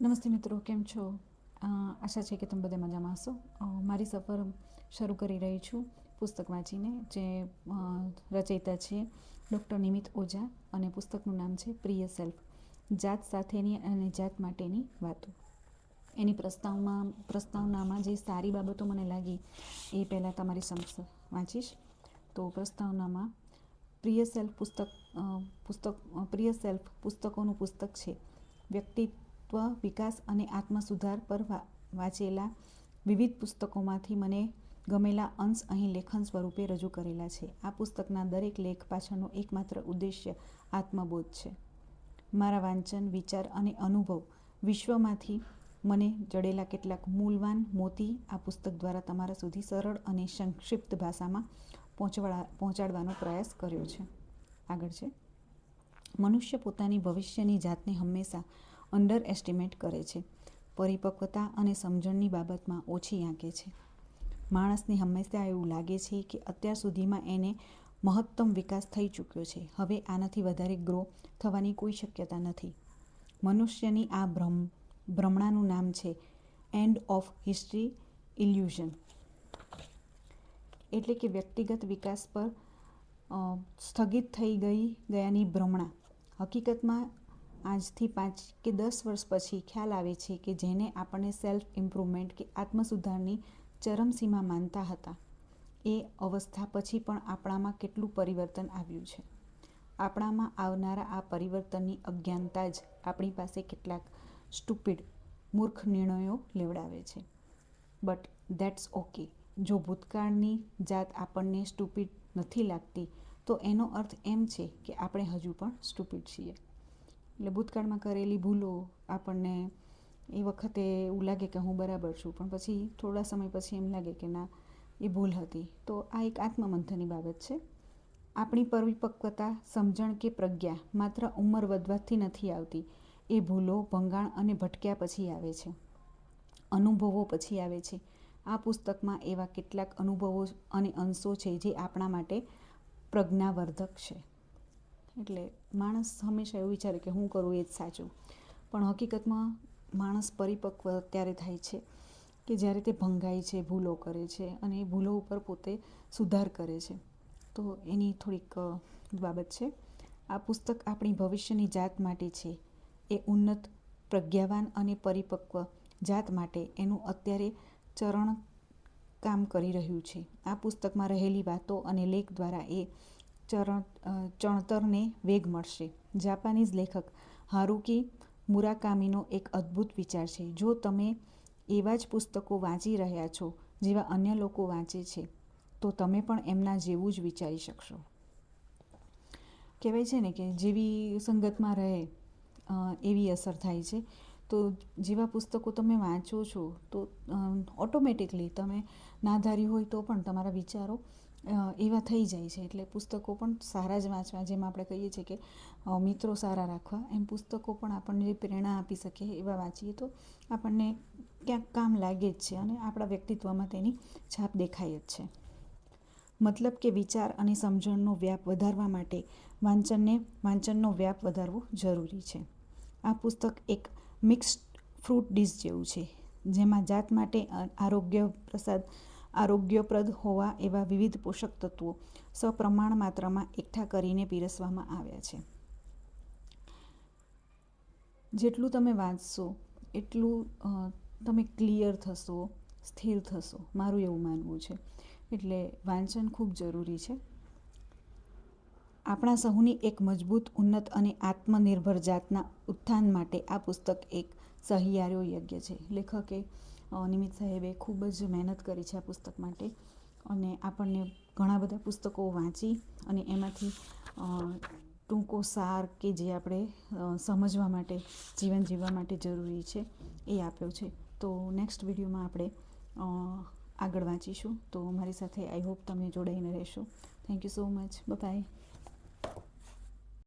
નમસ્તે મિત્રો, કેમ છો? આશા છે કે તમે બધા મજામાં હશો. મારી સફર શરૂ કરી રહી છું પુસ્તક વાંચીને, જે રચયિતા છે ડૉક્ટર નિમિત ઓઝા, અને પુસ્તકનું નામ છે પ્રિય સેલ્ફ, જાત સાથેની અને જાત માટેની વાતો. એની પ્રસ્તાવનામાં જે સારી બાબતો મને લાગી એ પહેલાં તમારી સમક્ષ વાંચીશ. તો પ્રસ્તાવનામાં પ્રિય સેલ્ફ પ્રિય સેલ્ફ પુસ્તકોનું પુસ્તક છે. વ્યક્તિત્વ વિકાસ અને આત્મસુધાર પર વાંચેલા વિવિધ પુસ્તકોમાંથી મને ગમેલા અંશ અહીં લેખન સ્વરૂપે રજૂ કરેલા છે. આ પુસ્તકના દરેક લેખ પાછળનો એકમાત્ર ઉદ્દેશ્ય આત્મબોધ છે. મારા વાંચન, વિચાર અને અનુભવ વિશ્વમાંથી મને જડેલા કેટલાક મૂલવાન મોતી આ પુસ્તક દ્વારા તમારા સુધી સરળ અને સંક્ષિપ્ત ભાષામાં પહોંચાડવાનો પ્રયાસ કર્યો છે. આગળ છે, મનુષ્ય પોતાની ભવિષ્યની જાતને હંમેશા અંડર એસ્ટિમેટ કરે છે. પરિપક્વતા અને સમજણની બાબતમાં ઓછી આંકે છે. માણસને હંમેશા એવું લાગે છે કે અત્યાર સુધીમાં એને મહત્તમ વિકાસ થઈ ચૂક્યો છે, હવે આનાથી વધારે ગ્રો થવાની કોઈ શક્યતા નથી. મનુષ્યની આ ભ્રમણાનું નામ છે એન્ડ ઓફ હિસ્ટ્રી ઇલ્યુઝન, એટલે કે વ્યક્તિગત વિકાસ પર સ્થગિત થઈ ગયાની ભ્રમણા. હકીકતમાં આજથી 5 કે 10 વર્ષ પછી ખ્યાલ આવે છે કે જેને આપણને સેલ્ફ ઇમ્પ્રુવમેન્ટ કે આત્મસુધારની ચરમસીમા માનતા હતા, એ અવસ્થા પછી પણ આપણામાં કેટલું પરિવર્તન આવ્યું છે. આપણામાં આવનારા આ પરિવર્તનની અજ્ઞાનતા જ આપણી પાસે કેટલાક સ્ટુપિડ, મૂર્ખ નિર્ણયો લેવડાવે છે. But that's okay. જો ભૂતકાળની જાત આપણને સ્ટુપિડ નથી લાગતી, તો એનો અર્થ એમ છે કે આપણે હજુ પણ સ્ટુપિડ છીએ. એટલે ભૂતકાળમાં કરેલી ભૂલો આપણને એ વખતે એવું લાગે કે હું બરાબર છું, પણ પછી થોડા સમય પછી એમ લાગે કે ના, એ ભૂલ હતી. તો આ એક આત્મમંથનની બાબત છે. આપણી પરિપક્વતા, સમજણ કે પ્રજ્ઞા માત્ર ઉંમર વધવાથી નથી આવતી. એ ભૂલો, ભંગાણ અને ભટક્યા પછી આવે છે, અનુભવો પછી આવે છે. આ પુસ્તકમાં એવા કેટલાક અનુભવો અને અંશો છે જે આપણા માટે પ્રજ્ઞાવર્ધક છે. એટલે માણસ હંમેશા એવું વિચારે કે હું કરું એ જ સાચું, પણ હકીકતમાં માણસ પરિપક્વ ત્યારે થાય છે કે જ્યારે તે ભંગાય છે, ભૂલો કરે છે, અને એ ભૂલો ઉપર પોતે સુધાર કરે છે. તો એની થોડીક બાબત છે. આ પુસ્તક આપણી ભવિષ્યની જાત માટે છે, એ ઉન્નત, પ્રજ્ઞાવાન અને પરિપક્વ જાત માટે એનું અત્યારે ચરણ કામ કરી રહ્યું છે. આ પુસ્તકમાં રહેલી વાતો અને લેખ દ્વારા એ ચણતરને વેગ મળશે. જાપાનીઝ લેખક હારુકી મુરાકામીનો એક અદ્ભુત વિચાર છે: જો તમે એવા જ પુસ્તકો વાંચી રહ્યા છો જેવા અન્ય લોકો વાંચે છે, તો તમે પણ એમના જેવું જ વિચારી શકશો. કહેવાય છે ને કે જેવી સંગતમાં રહે એવી અસર થાય છે. તો જેવા પુસ્તકો તમે વાંચો છો, તો ઓટોમેટિકલી તમે ના ધાર્યું હોય તો પણ તમારા વિચારો એવા થઈ જાય છે. એટલે પુસ્તકો પણ સારા જ વાંચવા, જેમ આપણે કહીએ છીએ કે મિત્રો સારા રાખવા, એમ પુસ્તકો પણ આપણને જે પ્રેરણા આપી શકે એવા વાંચીએ તો આપણને ક્યાંક કામ લાગે જ છે, અને આપણા વ્યક્તિત્વમાં તેની છાપ દેખાય જ છે. મતલબ કે વિચાર અને સમજણનો વ્યાપ વધારવા માટે વાંચનનો વ્યાપ વધારવો જરૂરી છે. આ પુસ્તક એક મિક્સ્ડ ફ્રૂટ ડીશ જેવું છે, જેમાં જાત માટે આરોગ્યપ્રદ હોવા એવા વિવિધ પોષક તત્વો સપ્રમાણ માત્રામાં એકઠા કરીને પીરસવામાં આવ્યા છે. જેટલું તમે વાંચશો એટલું તમે ક્લિયર થશો, સ્થિર થશો, મારું એવું માનવું છે. એટલે વાંચન ખૂબ જરૂરી છે. આપણા સહુની એક મજબૂત, ઉન્નત અને આત્મનિર્ભર જાતના ઉત્થાન માટે આ પુસ્તક એક સહિયારો યજ્ઞ છે. લેખકે નિમિત સાહેબે ખૂબ જ મહેનત કરી છે આ પુસ્તક માટે, અને આપણને ઘણા બધા પુસ્તકો વાંચી અને એમાંથી ટૂંકો સાર કે જે આપણે સમજવા માટે, જીવન જીવવા માટે જરૂરી છે, એ આપ્યો છે. તો નેક્સ્ટ વિડીયોમાં આપણે આગળ વાંચીશું. તો મારી સાથે આઈ હોપ તમે જોડાઈને રહેશો. Thank you so much. By.